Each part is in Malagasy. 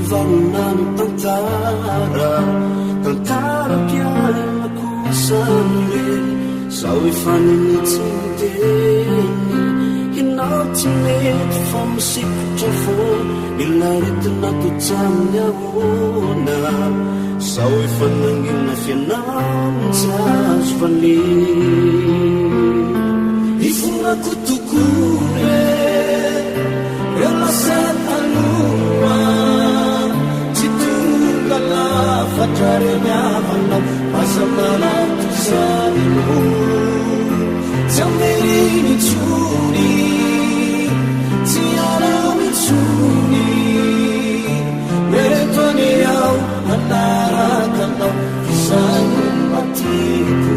Varunano tantara piana kuasanre sao ifananitsinteny hinao tsy mety fa misikotra fo ilaretina totsaminy ahoana sao ifanangina fianamitsy azo vale ifonako tokore elasatanoma tsy tonga lafatra miavana pasamalatosanino tsy ameriny tsony tsy aramy tsony meretony ao manarakanao fisano matiko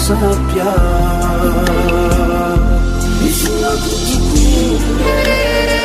sapia, isso não tudo